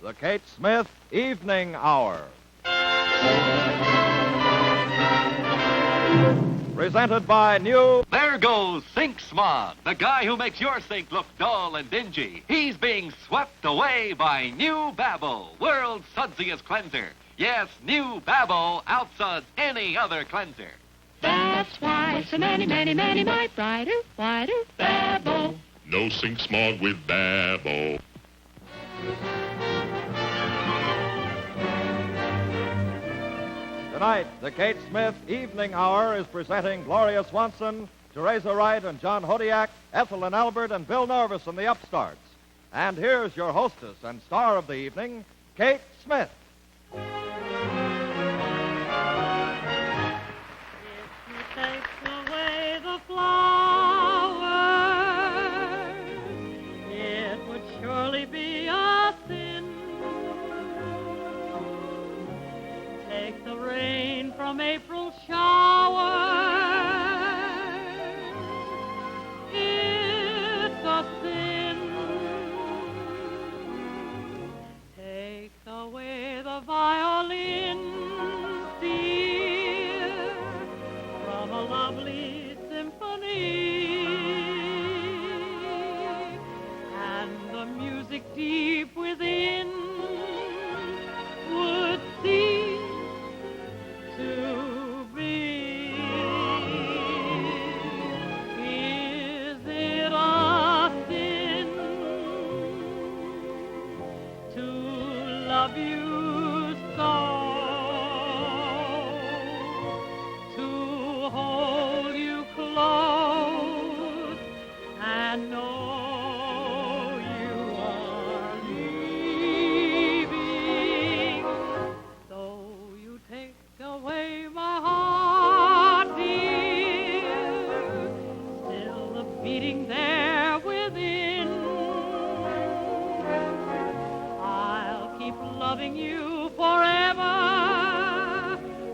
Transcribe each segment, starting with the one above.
the Kate Smith Evening Hour. Presented by new... There goes Sink Smog, the guy who makes your sink look dull and dingy. He's being swept away by new Babble, world's sudsiest cleanser. Yes, new Babble outsuds any other cleanser. That's why so many might brighter, whiter Babble. No sink smog with Babble. Tonight, the Kate Smith Evening Hour is presenting Gloria Swanson, Teresa Wright and John Hodiak, Ethel and Albert, and Bill Norvis and the Upstarts. And here's your hostess and star of the evening, Kate Smith. If you take away the flowers, it would surely be a sin. Take the rain from April showers, it's a sin. Take away the violin, dear, from a lovely symphony, and the music deep within would cease to be. Is it a sin to love you so, to hold you close and know you are leaving? Though you take away my heart, dear, still the beating there within, I'll keep loving you forever,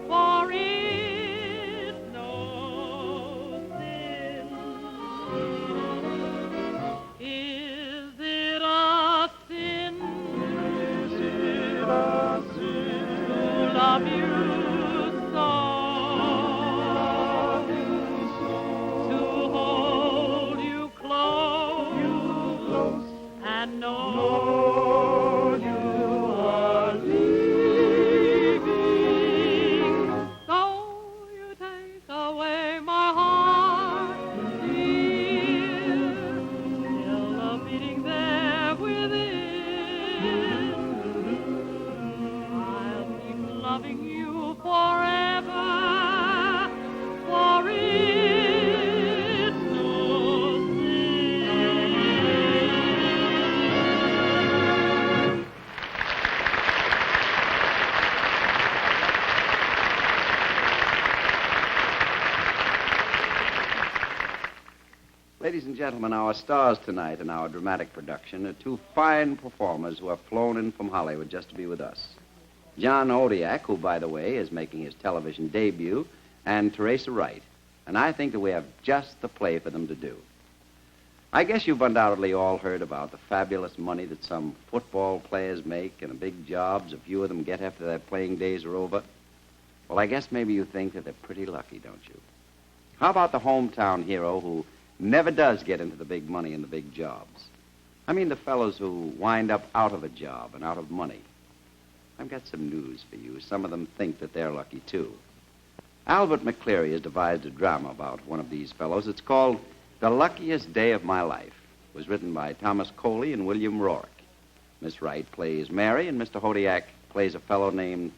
for it's no sin. Is it a sin? Is it a sin to love you so, to hold you close and know you are leaving? Though you take away my heart, dear, still the beating there within, I'll keep loving you forever, for it's no sin. Ladies and gentlemen, our stars tonight in our dramatic production are two fine performers who have flown in from Hollywood just to be with us. John Hodiak, who, by the way, is making his television debut, and Teresa Wright. And I think that we have just the play for them to do. I guess you've undoubtedly all heard about the fabulous money that some football players make and the big jobs a few of them get after their playing days are over. Well, I guess maybe you think that they're pretty lucky, don't you? How about the hometown hero who never does get into the big money and the big jobs? I mean the fellows who wind up out of a job and out of money. I've got some news for you. Some of them think that they're lucky, too. Albert McCleary has devised a drama about one of these fellows. It's called The Luckiest Day of My Life. It was written by Thomas Coley and William Rourke. Miss Wright plays Mary, and Mr. Hodiak plays a fellow named,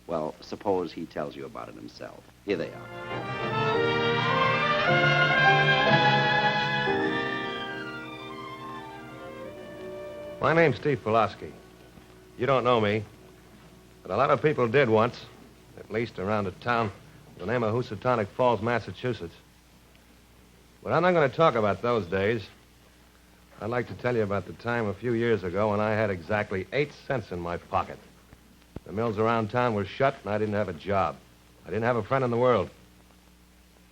well, suppose he tells you about it himself. Here they are. My name's Steve Pulaski. You don't know me, but a lot of people did once, at least around a town with the name of Housatonic Falls, Massachusetts. But I'm not going to talk about those days. I'd like to tell you about the time a few years ago when I had exactly 8 cents in my pocket. The mills around town were shut, and I didn't have a job. I didn't have a friend in the world.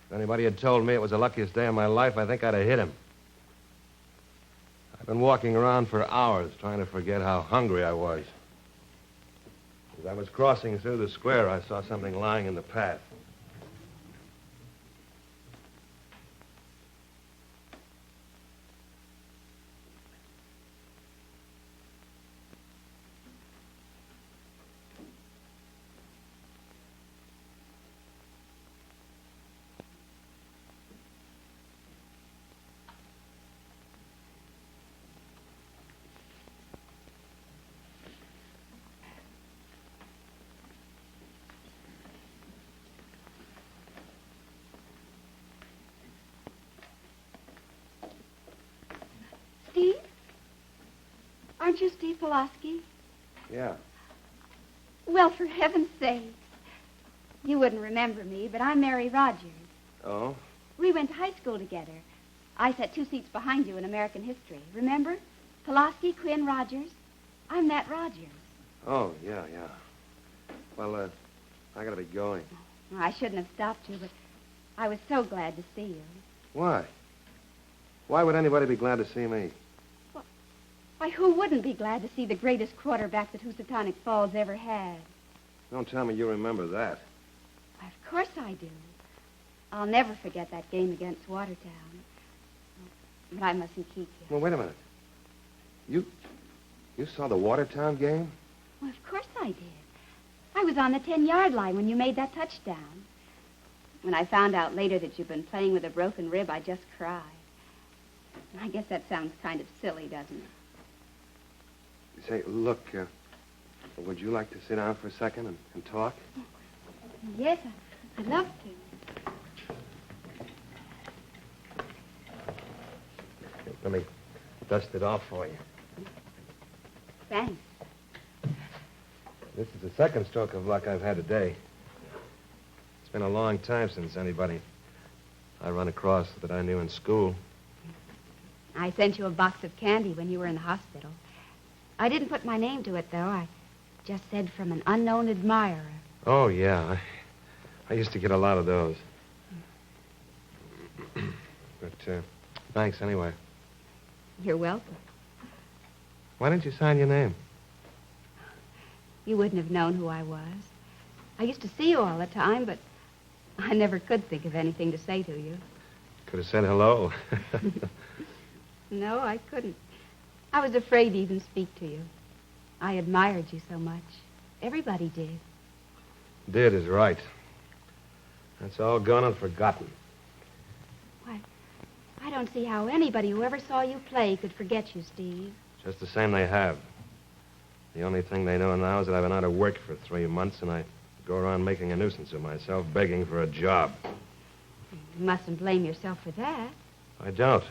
If anybody had told me it was the luckiest day of my life, I think I'd have hit him. I've been walking around for hours trying to forget how hungry I was. As I was crossing through the square, I saw something lying in the path. Steve? Aren't you Steve Pulaski? Yeah. Well, for heaven's sake. You wouldn't remember me, but I'm Mary Rogers. Oh? We went to high school together. I sat 2 seats behind you in American history. Remember? Pulaski, Quinn, Rogers. I'm Nat Rogers. Oh, yeah. Well, I gotta be going. Well, I shouldn't have stopped you, but I was so glad to see you. Why? Why would anybody be glad to see me? Why, who wouldn't be glad to see the greatest quarterback that Housatonic Falls ever had? Don't tell me you remember that. Why, of course I do. I'll never forget that game against Watertown. But I mustn't keep you. Well, wait a minute. You saw the Watertown game? Well, of course I did. I was on the 10-yard line when you made that touchdown. When I found out later that you'd been playing with a broken rib, I just cried. I guess that sounds kind of silly, doesn't it? Say, look, would you like to sit down for a second and talk? Yes, I'd love to. Let me dust it off for you. Thanks. This is the second stroke of luck I've had today. It's been a long time since anybody I run across that I knew in school. I sent you a box of candy when you were in the hospital. I didn't put my name to it, though. I just said from an unknown admirer. Oh, yeah. I used to get a lot of those. But, thanks anyway. You're welcome. Why didn't you sign your name? You wouldn't have known who I was. I used to see you all the time, but I never could think of anything to say to you. Could have said hello. No, I couldn't. I was afraid to even speak to you. I admired you so much. Everybody did. Did is right. That's all gone and forgotten. Why, I don't see how anybody who ever saw you play could forget you, Steve. Just the same they have. The only thing they know now is that I've been out of work for 3 months, and I go around making a nuisance of myself, begging for a job. You mustn't blame yourself for that. I don't.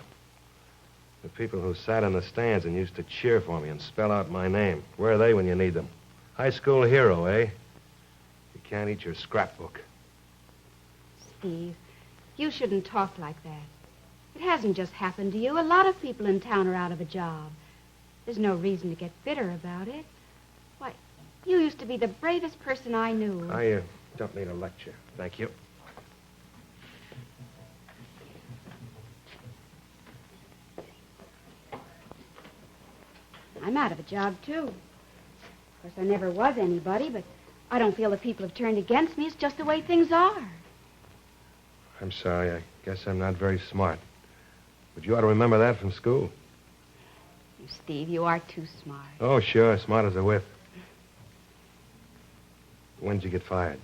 The people who sat in the stands and used to cheer for me and spell out my name. Where are they when you need them? High school hero, eh? You can't eat your scrapbook. Steve, you shouldn't talk like that. It hasn't just happened to you. A lot of people in town are out of a job. There's no reason to get bitter about it. Why, you used to be the bravest person I knew. I don't need a lecture. Thank you. I'm out of a job, too. Of course, I never was anybody, but I don't feel the people have turned against me. It's just the way things are. I'm sorry. I guess I'm not very smart. But you ought to remember that from school. Steve, you are too smart. Oh, sure. Smart as a whip. When did you get fired?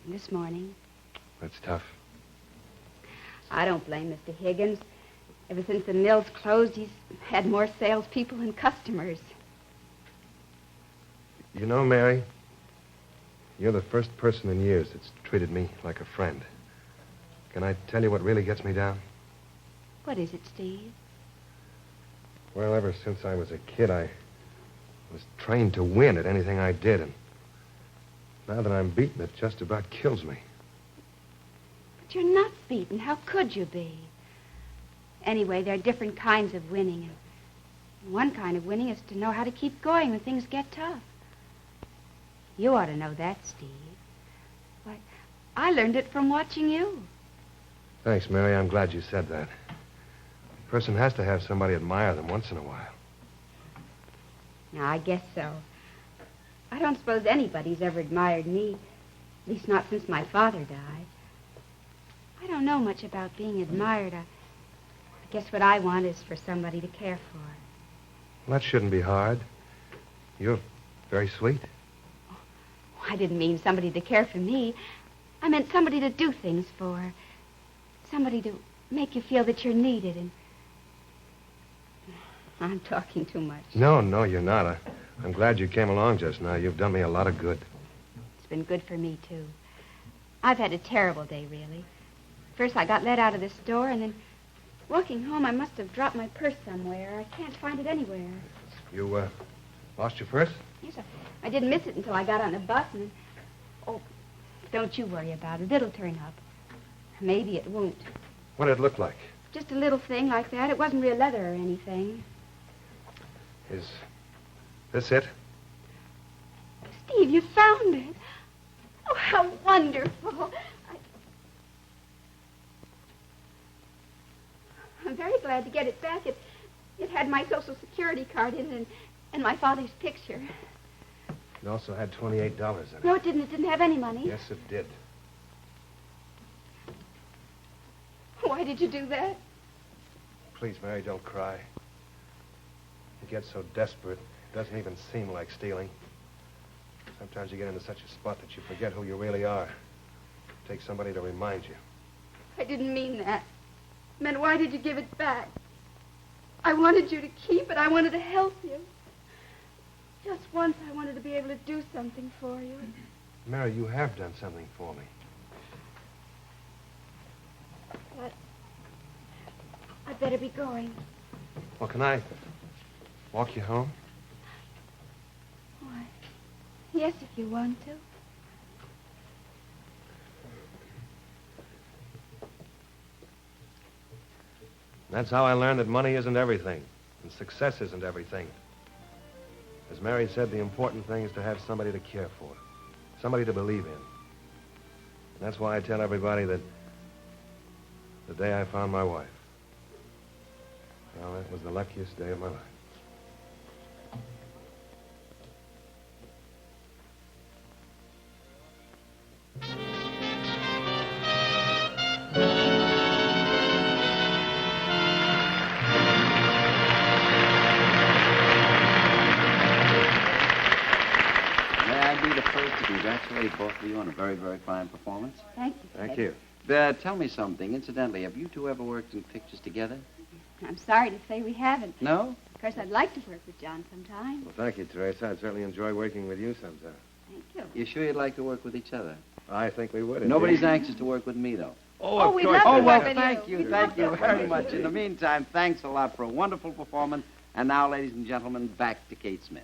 This morning. That's tough. I don't blame Mr. Higgins. Ever since the mill's closed, he's had more salespeople than customers. You know, Mary, you're the first person in years that's treated me like a friend. Can I tell you what really gets me down? What is it, Steve? Well, ever since I was a kid, I was trained to win at anything I did, and now that I'm beaten, it just about kills me. But you're not beaten. How could you be? Anyway, there are different kinds of winning, and one kind of winning is to know how to keep going when things get tough. You ought to know that, Steve. Why, I learned it from watching you. Thanks, Mary. I'm glad you said that. A person has to have somebody admire them once in a while. Now, I guess so. I don't suppose anybody's ever admired me. At least not since my father died. I don't know much about being admired. I guess what I want is for somebody to care for. Well, that shouldn't be hard. You're very sweet. I didn't mean somebody to care for me. I meant somebody to do things for. Somebody to make you feel that you're needed. And I'm talking too much. No, you're not. I'm glad you came along just now. You've done me a lot of good. It's been good for me, too. I've had a terrible day, really. First, I got let out of the store, and then walking home, I must have dropped my purse somewhere. I can't find it anywhere. You, lost your purse? Yes, I didn't miss it until I got on the bus, and then... Oh, don't you worry about it. It'll turn up. Maybe it won't. What did it look like? Just a little thing like that. It wasn't real leather or anything. Is this it? Steve, you found it. Oh, how wonderful. I'm very glad to get it back. It had my Social Security card in it and my father's picture. It also had $28 in it. No, it didn't. It didn't have any money. Yes, it did. Why did you do that? Please, Mary, don't cry. You get so desperate, it doesn't even seem like stealing. Sometimes you get into such a spot that you forget who you really are. It takes somebody to remind you. I didn't mean that. I meant, why did you give it back? I wanted you to keep it. I wanted to help you. Just once I wanted to be able to do something for you. Mary, you have done something for me. But I'd better be going. Well, can I walk you home? Why? Yes, if you want to. That's how I learned that money isn't everything, and success isn't everything. As Mary said, the important thing is to have somebody to care for, somebody to believe in. And that's why I tell everybody that the day I found my wife, well, that was the luckiest day of my life. Congratulate both of you on a very, very fine performance. Thank you. Thank you. Tell me something. Incidentally, have you two ever worked in pictures together? I'm sorry to say we haven't. No? Of course, I'd like to work with John sometime. Well, thank you, Teresa. I'd certainly enjoy working with you sometime. Thank you. You sure you'd like to work with each other? I think we would. Nobody's anxious to work with me, though. Oh, we'd love to Oh, well, work with thank you. We'd Thank love you to very work much. with In the you. meantime, thanks a lot for a wonderful performance. And now, ladies and gentlemen, back to Kate Smith.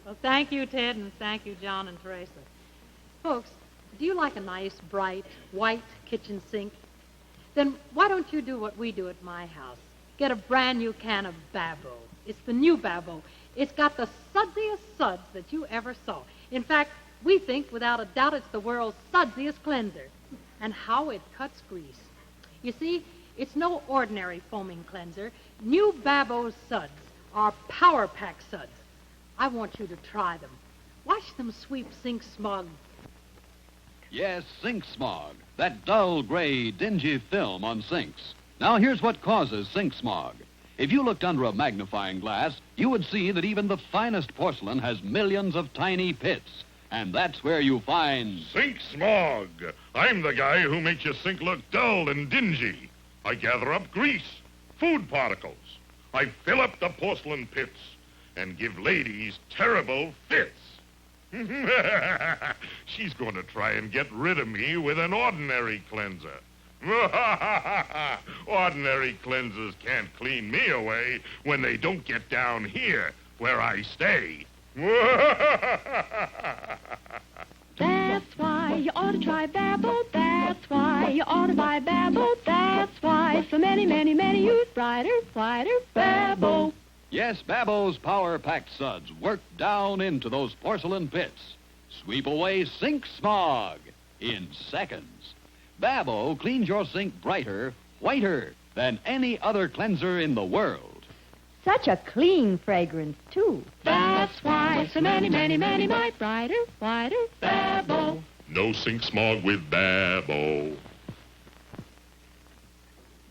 Well, thank you, Ted, and thank you, John and Teresa. Folks, do you like a nice, bright, white kitchen sink? Then why don't you do what we do at my house? Get a brand new can of Babbo. It's the new Babbo. It's got the sudsiest suds that you ever saw. In fact, we think, without a doubt, it's the world's sudsiest cleanser. And how it cuts grease. You see, it's no ordinary foaming cleanser. New Babbo's suds are Power Pack suds. I want you to try them. Watch them sweep sink smog. Yes, sink smog. That dull, gray, dingy film on sinks. Now, here's what causes sink smog. If you looked under a magnifying glass, you would see that even the finest porcelain has millions of tiny pits. And that's where you find... Sink smog. I'm the guy who makes your sink look dull and dingy. I gather up grease, food particles. I fill up the porcelain pits and give ladies terrible fits. She's going to try and get rid of me with an ordinary cleanser. Ordinary cleansers can't clean me away when they don't get down here where I stay. That's why you ought to try Babbo. That's why you ought to buy Babbo. That's why so many, many, many use brighter, whiter Babbo. Yes, Babbo's power-packed suds work down into those porcelain pits. Sweep away sink smog in seconds. Babbo cleans your sink brighter, whiter than any other cleanser in the world. Such a clean fragrance, too. That's why so many, many, many might brighter, whiter, Babble. No sink smog with Babble.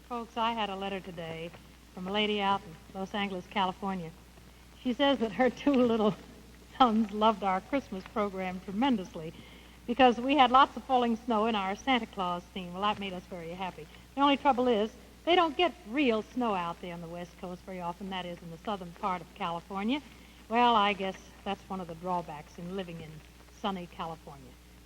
Folks, I had a letter today from a lady out in Los Angeles, California. She says that her 2 little sons loved our Christmas program tremendously because we had lots of falling snow in our Santa Claus theme. Well, that made us very happy. The only trouble is they don't get real snow out there on the West Coast very often, that is in the southern part of California. Well, I guess that's one of the drawbacks in living in sunny California.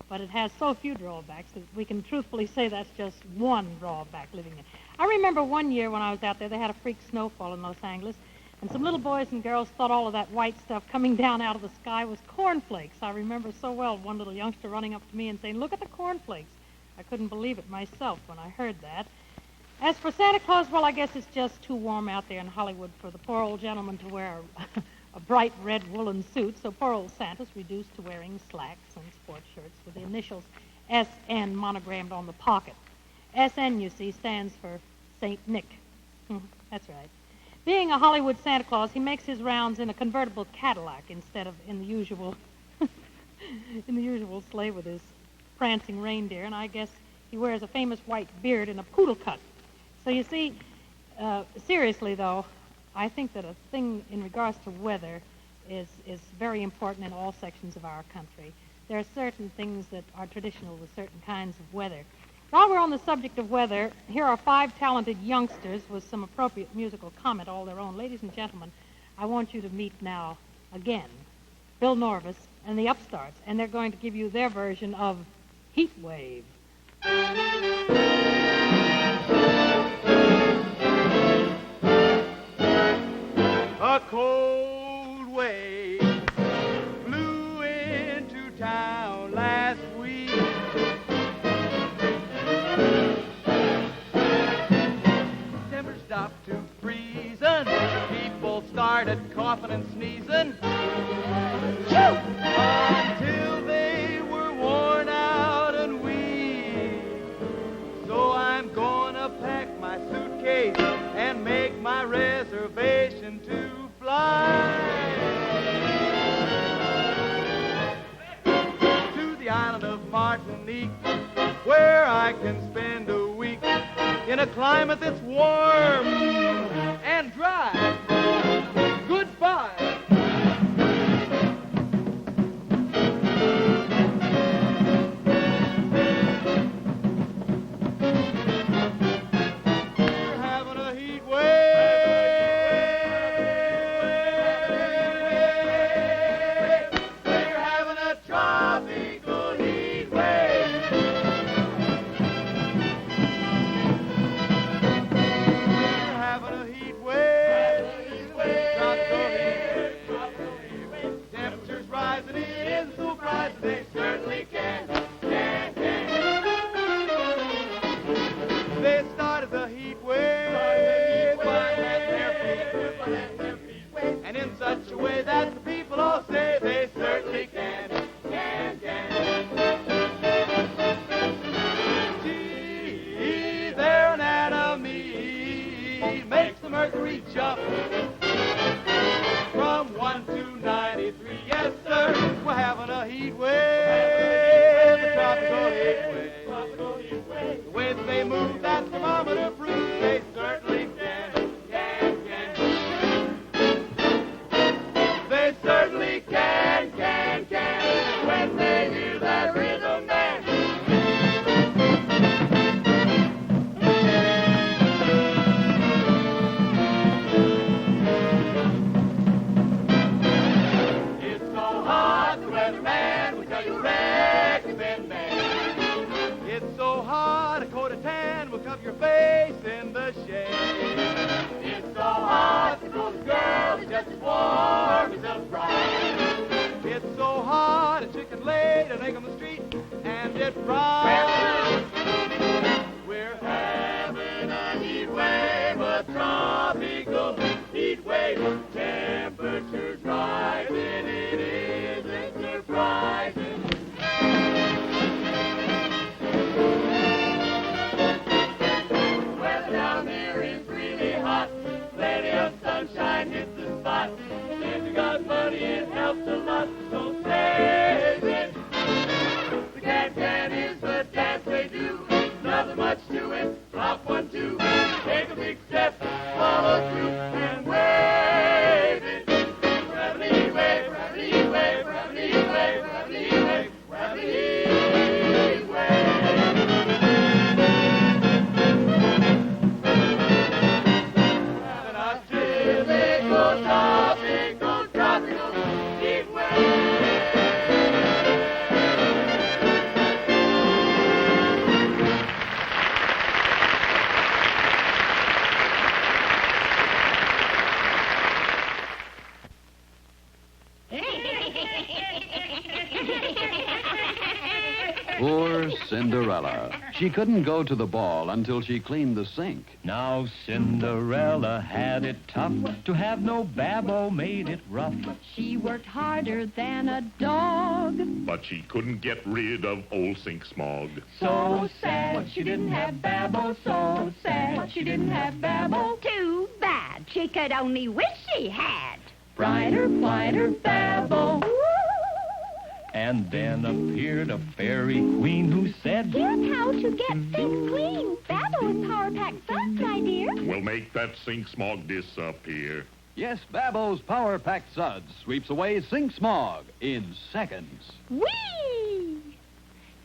But it has so few drawbacks that we can truthfully say that's just one drawback living in. I remember one year when I was out there, they had a freak snowfall in Los Angeles, and some little boys and girls thought all of that white stuff coming down out of the sky was cornflakes. I remember so well one little youngster running up to me and saying, "Look at the cornflakes." I couldn't believe it myself when I heard that. As for Santa Claus, well, I guess it's just too warm out there in Hollywood for the poor old gentleman to wear a bright red woolen suit, so poor old Santa's reduced to wearing slacks and sports shirts with the initials SN monogrammed on the pocket. SN, you see, stands for St. Nick. That's right. Being a Hollywood Santa Claus, he makes his rounds in a convertible Cadillac instead of in the usual sleigh with his prancing reindeer, and I guess he wears a famous white beard and a poodle cut. So you see, seriously though, I think that a thing in regards to weather is very important in all sections of our country. There are certain things that are traditional with certain kinds of weather. While we're on the subject of weather, here are 5 talented youngsters with some appropriate musical comment all their own. Ladies and gentlemen, I want you to meet now, again, Bill Norvis and the Upstarts, and they're going to give you their version of Heat Wave. A cold wave blew into town last week. Tempers stopped to freezing. People started coughing and sneezing. Until they were worn out and weak. So I'm gonna pack my suitcase and make my reservation to fly to the island of Martinique, where I can spend a week in a climate that's warm and dry. Goodbye. We're having a heat wave. We're having a tropical heat wave. We're having a heat wave. Tropical heat wave. Temperatures rising, it isn't so surprising, they certainly can. They started the heat wave by letting their feet, and in such a way that the people all say they certainly can. Gee, their anatomy makes the mercury jump from 1 to 93. Yes, sir, we're having a heat wave, a tropical heat wave. The way that they move, that thermometer proves they certainly can. They certainly can. When they hear that rhythm band. It's so hot, the weatherman will tell you recommend man. It's so hot, a coat of tan will cover your face in the shade. It's so hot, the coolest girl is just as warm as a bride. It's so hot, a chicken laid an egg on the street, and it fries. We're having a heat wave, a tropical heat wave. Temperatures rising, it isn't surprising. Weather down here is really hot, plenty of sunshine. She couldn't go to the ball until she cleaned the sink. Now Cinderella had it tough. To have no Babbo made it rough. She worked harder than a dog. But she couldn't get rid of old sink smog. So sad she didn't have Babbo. So sad she didn't have Babbo. Too bad. She could only wish she had. Brighter, brighter Babbo. And then appeared a fairy queen who said, Here's how to get things clean. Babbo is Power Pack Suds, my dear. We'll make that sink smog disappear. Yes, Babbo's Power Pack Suds sweeps away sink smog in seconds. Whee!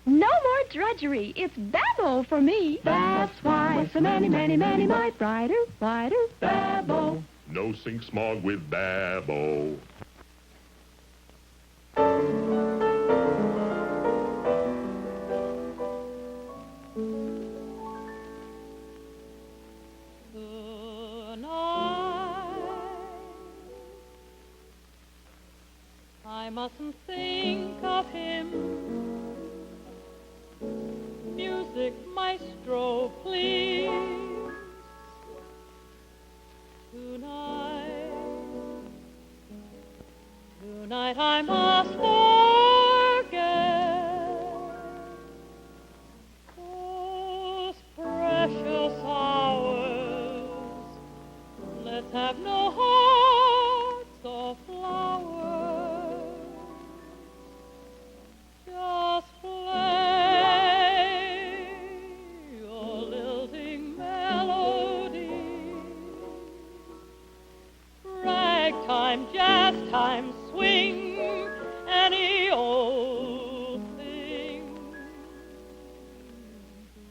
No more drudgery. It's Babbo for me. That's why so many, many, many my brighter, brighter Babbo. No sink smog with Babbo. I mustn't think of him. Music maestro, please. Tonight I must forget those precious hours. Let's have no hearts or flowers. Just play your lilting melody. Ragtime, jazz time, swing, any old thing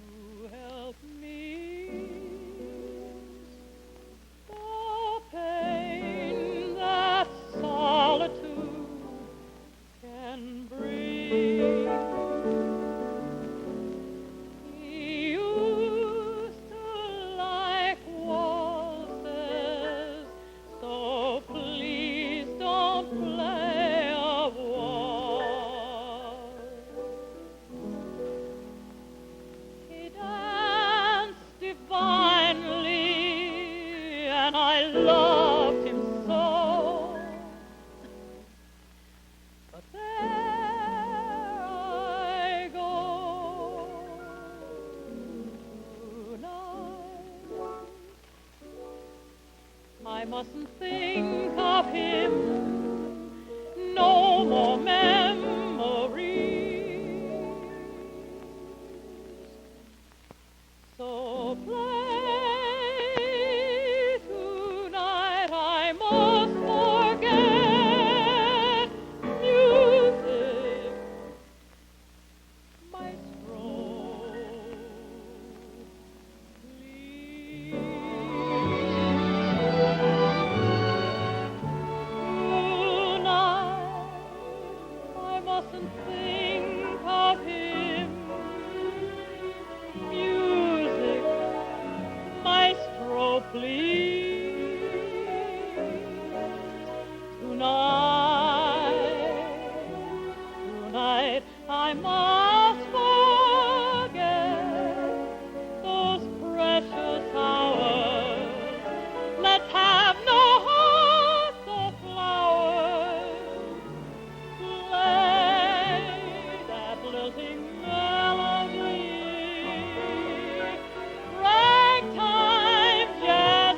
to help me the pain that solitude can bring. He used to like waltzes, so please don't play a waltz. He danced divinely, and I loved him so. But there I go tonight. I mustn't think of him. No more memories. So play tonight. I must forget music, maestro. Tonight I mustn't think of him. Music, maestro, please. Tonight I must forget those precious hours. Let's have no hearts or flowers. Play that lilting melody. Ragtime, jazz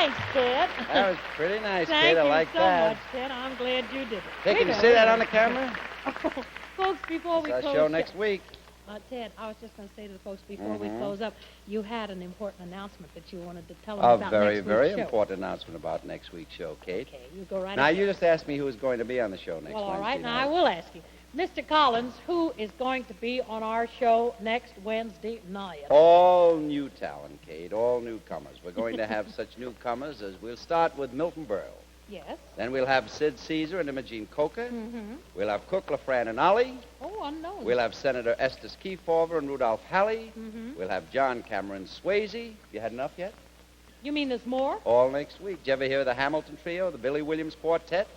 Thanks, Ted. That was pretty nice, Thank kid. I you like so that. much, Ted. I'm glad you did it. Hey, can you say that on the camera? Oh, folks, before we It's our close... show next week. Ted, I was just going to say to the folks before we Mhm. close up, you had an important announcement that you wanted to tell them A about very, next very week's show. important announcement about next week's show, Kate. Okay, you go right Now, ahead. you just asked me who was going to be on the show next Well, all Wednesday right, now night. I will ask you. Mr. Collins, who is going to be on our show next Wednesday night? All new talent, Kate, all newcomers. We're going to have such newcomers as we'll start with Milton Berle. Yes. Then we'll have Sid Caesar and Imogene Coca. Mm-hmm. We'll have Cook, LaFran, and Ollie. Oh, unknown. We'll have Senator Estes Kefauver and Rudolph Halley. Mm-hmm. We'll have John Cameron Swayze. You had enough yet? You mean there's more? All next week. Did you ever hear of the Hamilton Trio, the Billy Williams Quartet?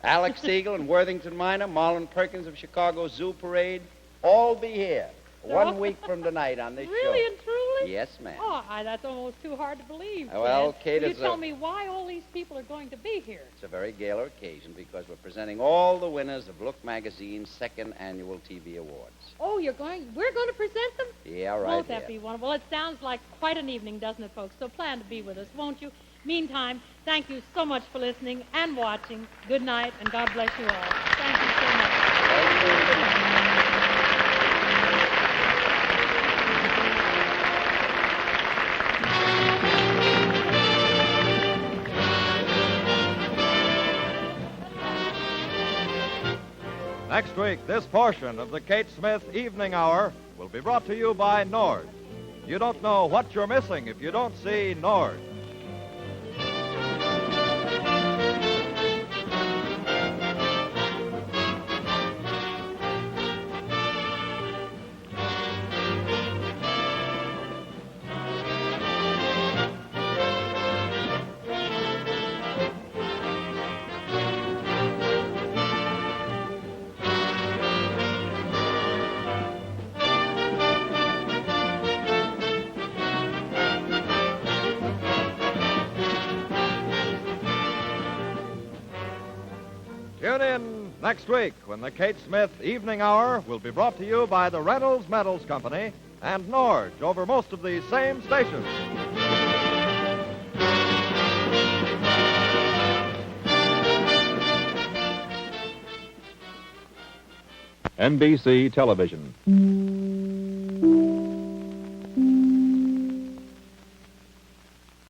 Alex Siegel and Worthington Minor, Marlon Perkins of Chicago Zoo Parade, all be here 1 week from tonight on this Really show. and truly? Yes, ma'am. Oh, that's almost too hard to believe. Well, Ted. Kate, Will you it's tell me why all these people are going to be here? It's a very gala occasion because we're presenting all the winners of Look Magazine's second annual TV Awards. Oh, we're going to present them? Yeah, right. Won't that be wonderful? Well, it sounds like quite an evening, doesn't it, folks? So plan to be with us, won't you? Meantime, thank you so much for listening and watching. Good night, and God bless you all. Thank you so much. Next week, this portion of the Kate Smith Evening Hour will be brought to you by Nord. You don't know what you're missing if you don't see Nord. Tune in next week when the Kate Smith Evening Hour will be brought to you by the Reynolds Metals Company and Norge over most of these same stations. NBC Television.